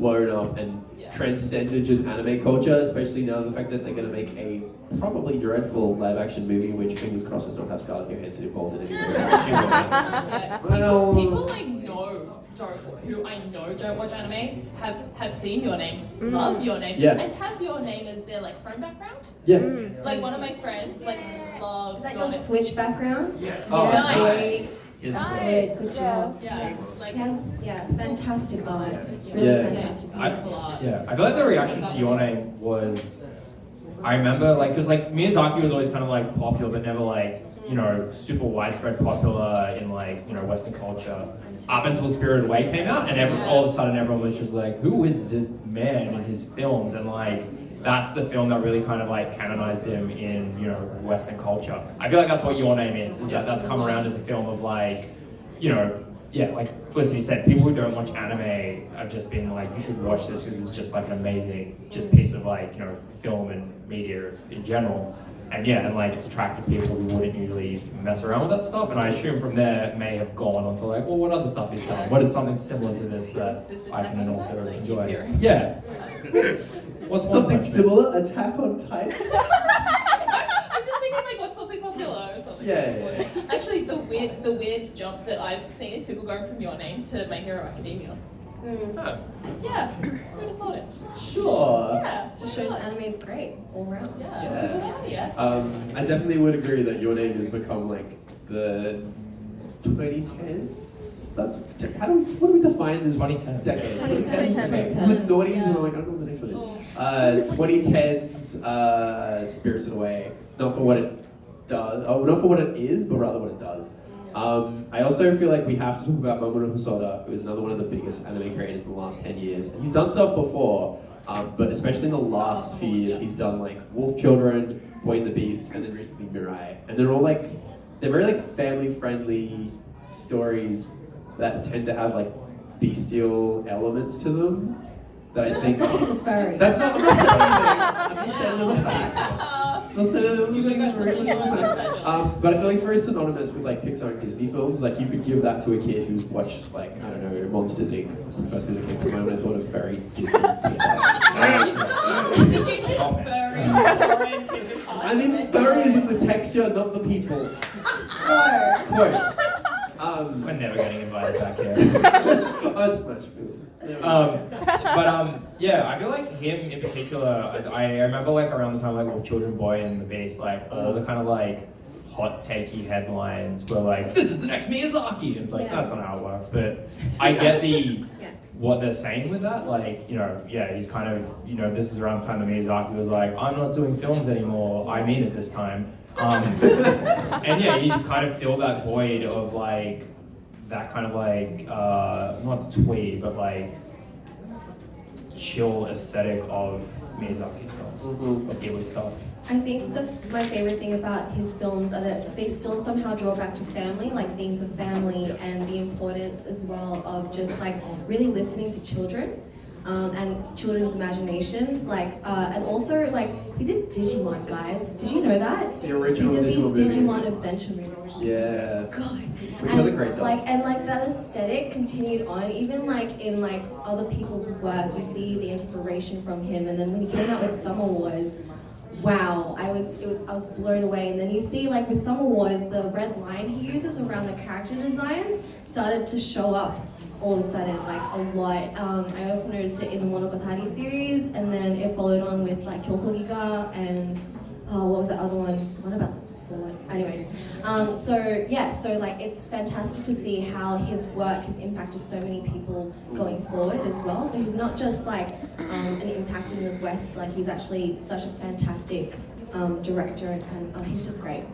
blown up and transcended just anime culture, especially now the fact that they're going to make a probably dreadful live action movie, which fingers crossed does not have Scarlett Johansson involved in it. People who I know don't watch anime have seen Your Name, love Your Name, and have Your Name as their like phone background. Yeah. Like one of my friends loves. Is that your Switch background? Yeah. Oh, nice. Good job. Yeah. He has fantastic art. Really fantastic art. I feel like the reaction to Your Name was, I remember because Miyazaki was always kind of like popular, but never like super widespread popular in Western culture. Up until Spirited Away came out, and all of a sudden everyone was just like, who is this man in his films? And that's the film that really kind of canonized him in Western culture. I feel like that's what Your Name is that's come around as a film of like Felicity said, people who don't watch anime have just been like, you should watch this because it's just like an amazing piece of film and media in general. And it's attracted people who wouldn't usually mess around with that stuff. And I assume from there may have gone on to well, what other stuff he's done? What is something similar to this that I can also enjoy? Yeah. What's something similar? Attack on Titan? I was just thinking what's something popular or something. Yeah. Actually, the weird jump that I've seen is people going from Your Name to My Hero Academia. Huh. Yeah, who would have thought it? Sure. Yeah, Just shows anime is great all round. Yeah. I definitely would agree that Your Name has become the 2010s. What do we define this 2010s. decade? 2010s. It's the noughties, and I'm like, I don't know what the next one is. 2010s, Spirited Away. Not for what it does, not for what it is, but rather what it does. I also feel like we have to talk about Mamoru Hosoda, who is another one of the biggest anime creators in the last 10 years. He's done stuff before, but especially in the last few years, he's done Wolf Children, Boy and the Beast, and then recently Mirai. And they're all they're very family-friendly stories that tend to have bestial elements to them. That I think that's not. I'm not saying anything. I'm just saying there's a fact. But I feel it's very synonymous with Pixar and Disney films. You could give that to a kid who's watched I don't know, Monsters Inc. That's the first thing that came to mind when I thought of furry Disney Pixar. I mean, furry is in the texture, not the people. Quote. We're never getting invited back here. Oh, it's such cool. I feel like him in particular, I remember around the time Wolf Children, Boy and the Beast, all the kind of hot takey headlines were this is the next Miyazaki. And it's that's not how it works. But I get what they're saying with that. He's kind of, this is around the time that Miyazaki was I'm not doing films anymore. I mean it this time. And he just kind of filled that void of that kind of not twee, but chill aesthetic of Miyazaki's films, of Ghibli stuff. I think my favorite thing about his films are that they still somehow draw back to family, themes of family and the importance as well of just really listening to children. And children's imaginations, and also he did Digimon, guys. Did you know that? The original he did Digimon Digimon Adventure movie. Yeah. God. Which was a great dog. And that aesthetic continued on, even in other people's work. You see the inspiration from him, and then when he came out with Summer Wars, wow, I was blown away. And then you see with Summer Wars, the red line he uses around the character designs started to show up all of a sudden, a lot. I also noticed it in the Monogatari series, and then it followed on with Kyosogiga and what was the other one? What about the sword? Anyways, so it's fantastic to see how his work has impacted so many people going forward as well. So he's not just an impact in the West, he's actually such a fantastic director, and he's just great,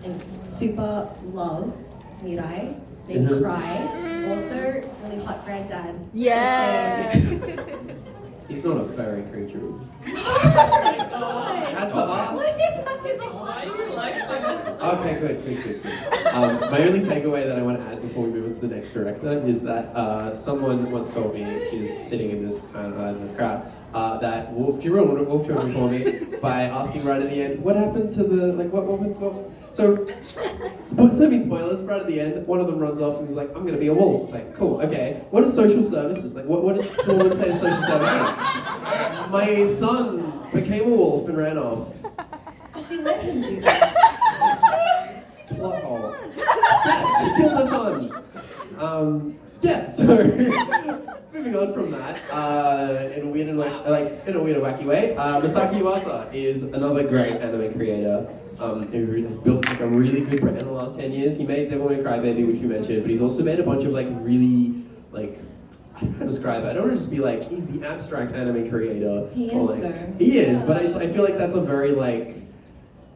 and super love Mirai. Made me cry. Also, really hot granddad. Yeah. He's not a furry creature, is he? That's a What is happening? Why do you like so Okay, good. My only takeaway that I want to add before we move on to the next director is that someone once told me, she's sitting in this crowd, that Wolf Children for me by asking right at the end, what happened to the, what so Semi-spoilers, right at the end, one of them runs off and he's like, I'm gonna be a wolf. It's like, cool, okay. What is social services? Like, what did the woman say to social services? My son became a wolf and ran off. She let him do that. She killed his son. Yeah, she killed her son. Yeah, so moving on from that, in a weird and in a weird and wacky way, Masaki Yuasa is another great anime creator who has built like a really good brand in the last 10 years. He made Devil May Cry Baby, which we mentioned, but he's also made a bunch of like really like, I don't know how to describe it. I don't want to just be like he's the abstract anime creator. He or, is like, though. He is, but I feel like that's a very like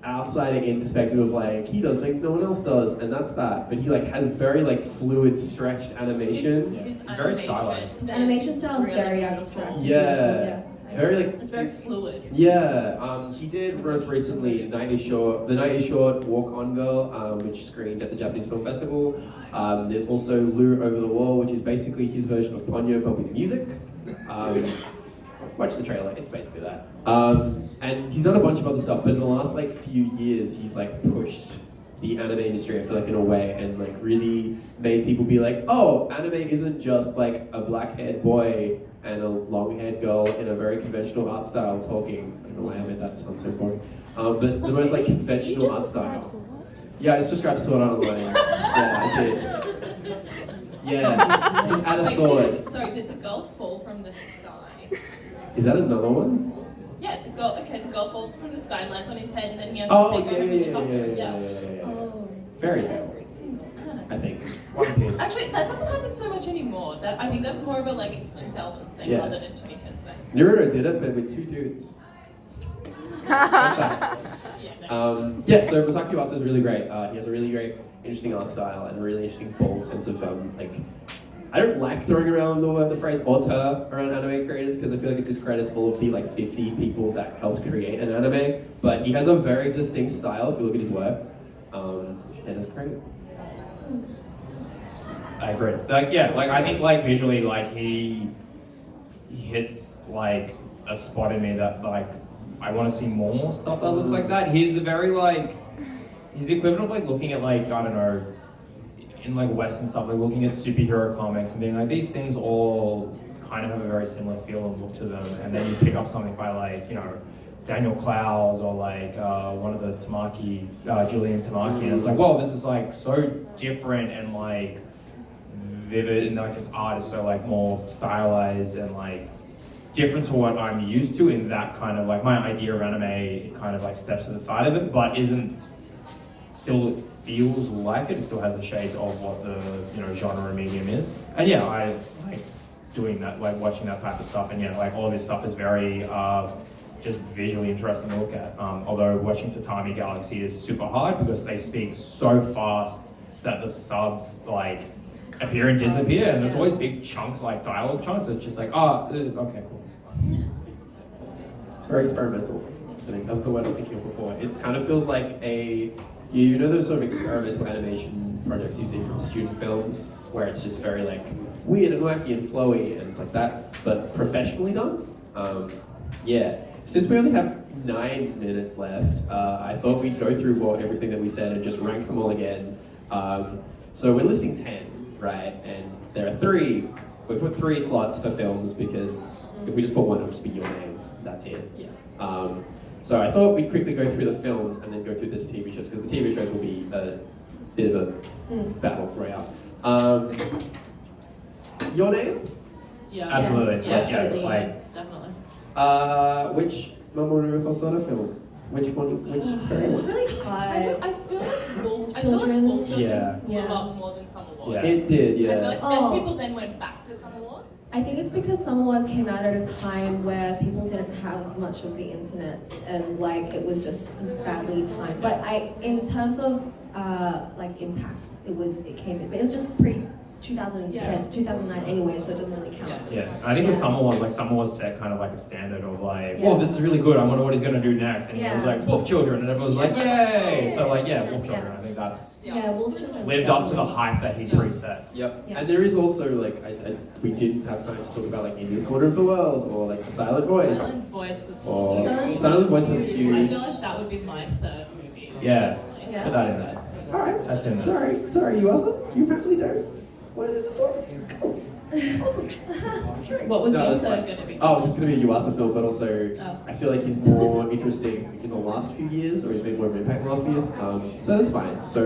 outsider-in perspective of like he does things no one else does, and that's that. But he like has very like fluid, stretched animation. His very stylized. His animation style is really very beautiful. abstract. Yeah. Very like It's very fluid. yeah. He did most recently The Night Is Short, Walk On Girl, which screened at the Japanese Film Festival. There's also Lure Over the Wall, which is basically his version of Ponyo but with music. Watch the trailer, it's basically that. And he's done a bunch of other stuff, but in the last like few years, he's like pushed the anime industry, I feel like, in a way, and like really made people be like, oh, anime isn't just like a black-haired boy and a long-haired girl in a very conventional art style talking. I don't know why I made that sound so boring. But the most like conventional art style. Yeah, I just described Sword Art Online. Yeah, I did. Yeah, just add a sword. Did the girl fall from the sky? Is that another one? Yeah, the girl falls from the sky and lands on his head, and then he has to Oh, take over the helicopter. yeah. Oh. Fairy Every tale, single anime. I think. One Piece. Actually, that doesn't happen so much anymore. I think that's more of a like 2000s thing Yeah. rather than 2010s thing. Naruto did it, but with two dudes. Yeah, no. Yeah, so Masaki Uasa is really great. He has a really great, interesting art style and a really interesting, bold sense of like. I don't like throwing around the phrase auteur around anime creators because I feel like it discredits all of the like 50 people that helped create an anime. But he has a very distinct style if you look at his work, and it's great. I agree. Like yeah, like I think like visually like he hits like a spot in me that like I want to see more stuff that looks like that. He's the very like he's the equivalent of like looking at like I don't know in like Western stuff, like looking at superhero comics and being like these things all kind of have a very similar feel and look to them, and then you pick up something by like Daniel Clowes or like one of the Tamaki, Julian Tamaki, and it's like, whoa, this is like so different and like vivid, and like its art is so like more stylized and like different to what I'm used to in that kind of like my idea of anime kind of like steps to the side of it, but isn't still feels like it still has the shades of what the genre medium is. And yeah, I like doing that, like watching that type of stuff, and yeah, like all this stuff is very just visually interesting to look at. Although watching Tatami Galaxy is super hard because they speak so fast that the subs like appear and disappear, and there's always big chunks like dialogue chunks. It's just like, okay, cool. It's very experimental. I think that was the word I was thinking of before. It kind of feels like you know those sort of experimental animation projects you see from student films where it's just very like weird and wacky and flowy and it's like that, but professionally done. Yeah. Since we only have 9 minutes left, I thought we'd go through everything that we said and just rank them all again. So we're listing 10, right? And there are 3. We put 3 slots for films because if we just put one, it'll just be your name. That's it. Yeah. So I thought we'd quickly go through the films and then go through the TV shows because the TV shows will be a bit of a battle royale. Your name? Yeah. Absolutely. Yes, Yeah, absolutely. like Definitely. Which Mamoru Hosoda film? Which one? Which It's really hard. I feel like Wolf Children. Wolf Children Yeah. blew Yeah. up more than Summer Wars. Yeah. It did, I feel yeah. like then people then went back to Summer Wars. I think it's because Summer Wars came out at a time where people didn't have much of the internet and like it was just badly timed. But in terms of like impact, it was just pre 2010, Yeah. 2009 anyway, so it doesn't really count. Yeah. yeah, I think with Yeah. Summer Wars set kind of like a standard of like, Yeah. whoa, this is really good. I wonder what he's gonna do next. And he was Yeah. like, Wolf Children, and everyone was like, yay! So like, yeah, Wolf Yeah. Children. I think that's Yeah, Wolf Children lived up to the definitely. hype that he Yeah. preset. Yep. Yeah. And there is also like we didn't have time to talk about like India's Corner of the World or like The Silent Voice. Silent Voice was Or Silent Silent Voice was I huge. feel like that would be my third movie. Yeah, Yeah. put that in there. Alright. That's in there. Sorry, you also? You apparently don't. Where is it? Cool. Awesome. What was No, your that's third fine. going to be? Oh, it's just going to be a Yuasa film, but also Oh. I feel like he's more interesting in the last few years, or he's made more of an impact in the last few years. So that's fine. So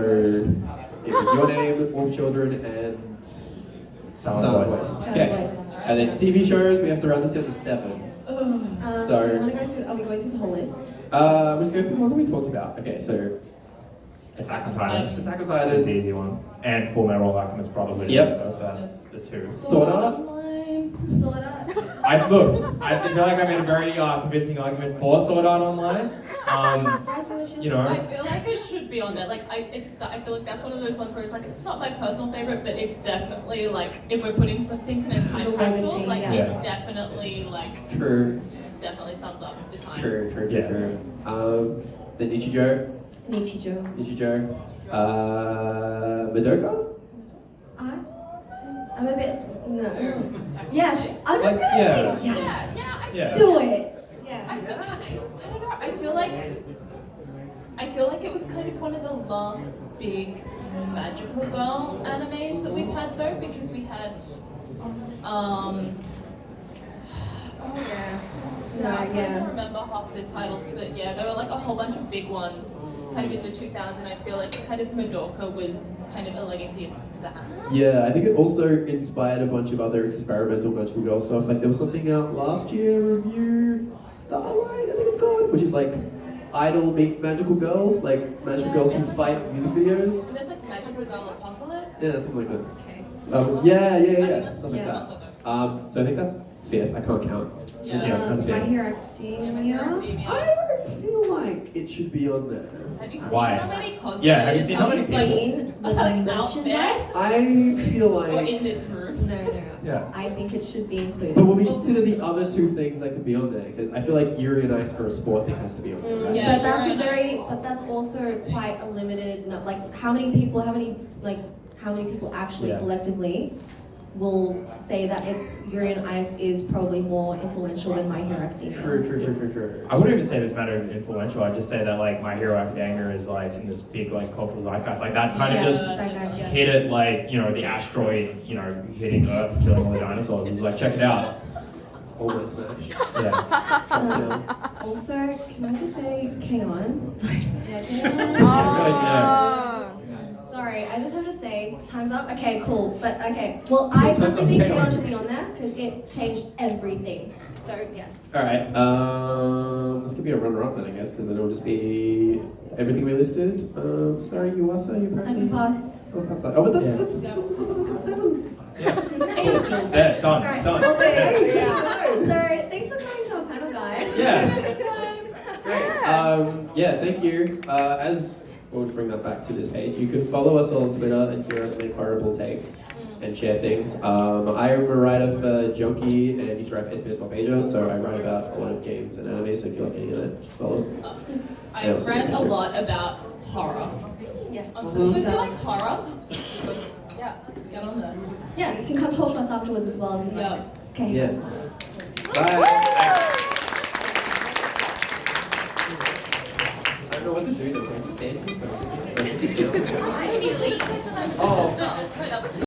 it was Your Name, Wolf Children, and Sound Sound Voice. Voice. Okay. Voice. And then TV shows, we have to round this down to 7. So- do you want to go through? Are we going through the whole list? We're just going through the ones that we talked about. Okay, so Attack on Titan. Attack on Is Titan, the easy one. And Full Metal Alchemist probably. Yep. So that's the 2. Sword Art. Sword Art. I feel like I made a very convincing argument for Sword Art Online. You know. I feel like it should be on there. Like I feel like that's one of those ones where it's like it's not my personal favorite, but it definitely like if we're putting some things in a time It's a capsule, legacy, like yeah. it definitely True. definitely sums up the time. True. Yeah. Then Nichijou. Nichijou. Madoka? I'm a bit no. Actually. Yes, I'm just Like, gonna yeah. say yes. I Yeah. Do it. I don't know. I feel like it was kind of one of the last big magical girl animes that we've had though, because we had No, I yeah. can't remember half the titles, but yeah, there were like a whole bunch of big ones kind of in the 2000s. I feel like kind of Madoka was kind of a legacy of that. Yeah, I think it also inspired a bunch of other experimental magical girl stuff. Like there was something out last year, Review Starlight, I think it's called, which is like idol meet magical girls, like magical girls who fight music videos. There's like Magical Girl Apocalypse. Yeah, something like that. Okay. Yeah, I think stuff like Yeah. that. So I think that's 5th. I can't count. Yeah. that's My fair. Hero Yeah. Academia. I don't feel like it should be on there. Have you seen Why? how many cosplayers Yeah, have you seen how many are people- Seen the like out merchandise? there I feel or like, in this room? No. Yeah. I think it should be included. but when we consider the other 2 things that could be on there, because I feel like Yuri and Ice for a sport thing has to be on there, right? Yeah. But that's also quite a limited. Like how many people actually Yeah. collectively will say that it's Yuri and Ice is probably more influential than My Hero Academia. True. I wouldn't even say this matter of influential. I'd just say that like My Hero Academia is like in this big like cultural zeitgeist. Like that kind Yeah, of just zeitgeist, yeah. hit it like the asteroid hitting Earth, killing all the dinosaurs. It's like check it out. Almost smash. Yeah. Also, can I just say K-On? Sorry, I just have to say, time's up. Okay, cool. But okay, well, I personally think K-On should be on there because it changed everything. So yes. Alright, let's give me a runner-up then, I guess, because then it'll just be everything we listed. Sorry, Yuasa, you Second pass. Oh, but that's, Yeah. that's 7. There, done. Alright, Done. okay. Yeah. So thanks for coming to our panel, guys. Yeah. Great. Yeah, thank you. As we'll bring that back to this page, you can follow us on Twitter and hear us make horrible takes and share things. I am a writer for Junkie and used to write for SBS Papajo, so I write about a lot of games and anime, so if you like any of that, just follow. I read a lot about horror. Yes. So if you like horror, just, get on there. Yeah, you can come talk to us afterwards as well if you'd like. Yeah. Okay. Yeah. Bye. I don't know what to do though, like stand